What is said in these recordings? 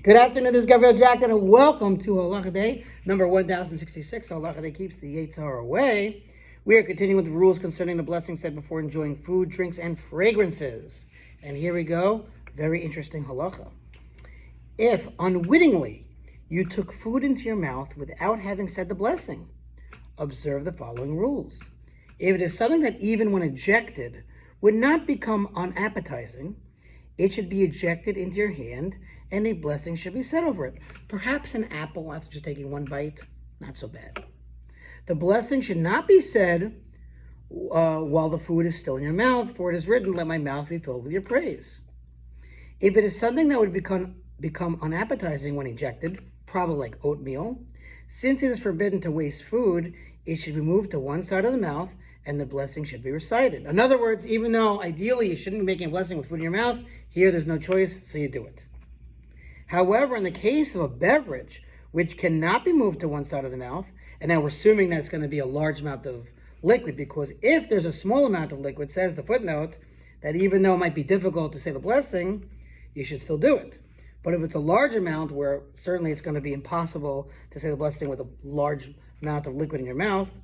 Good afternoon, this is Gavriel Jacknin, and welcome to Halacha Day, number 1066. Halacha Day keeps the Yetzer Hara away. We are continuing with the rules concerning the blessing said before enjoying food, drinks, and fragrances. And here we go, very interesting halacha. If unwittingly you took food into your mouth without having said the blessing, observe the following rules. If it is something that even when ejected would not become unappetizing, it should be ejected into your hand, and a blessing should be said over it. Perhaps an apple after just taking one bite, not so bad. The blessing should not be said while the food is still in your mouth, for it is written, "Let my mouth be filled with your praise." If it is something that would become unappetizing when ejected, probably like oatmeal, since it is forbidden to waste food, it should be moved to one side of the mouth, and the blessing should be recited. In other words, even though ideally you shouldn't be making a blessing with food in your mouth, here there's no choice, so you do it. However, in the case of a beverage, which cannot be moved to one side of the mouth, and now we're assuming that it's going to be a large amount of liquid, because if there's a small amount of liquid, says the footnote, that even though it might be difficult to say the blessing, you should still do it. But if it's a large amount, where certainly it's going to be impossible to say the blessing with a large amount of liquid in your mouth,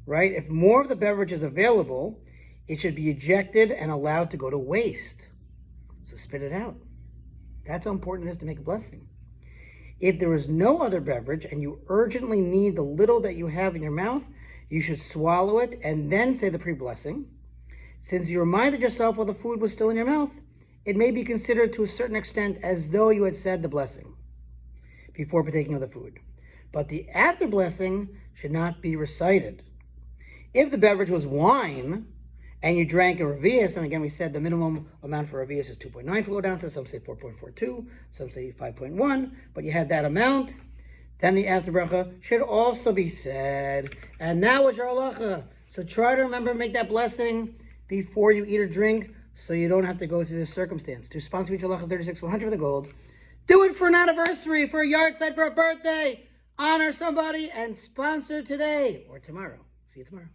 right? If more of the beverage is available, it should be ejected and allowed to go to waste. So spit it out. That's how important it is to make a blessing. If there is no other beverage and you urgently need the little that you have in your mouth, you should swallow it and then say the pre-blessing. Since you reminded yourself while the food was still in your mouth, it may be considered to a certain extent as though you had said the blessing before partaking of the food. But the after blessing should not be recited. If the beverage was wine and you drank a revius, and again we said the minimum amount for revius is 2.9 fluid ounces, some say 4.42, some say 5.1, but you had that amount, then the after bracha should also be said. And that was your halacha. So try to remember, make that blessing before you eat or drink, so you don't have to go through this circumstance. To sponsor each halacha 36-100 for the gold, do it for an anniversary, for a yard site, for a birthday. Honor somebody and sponsor today or tomorrow. See you tomorrow.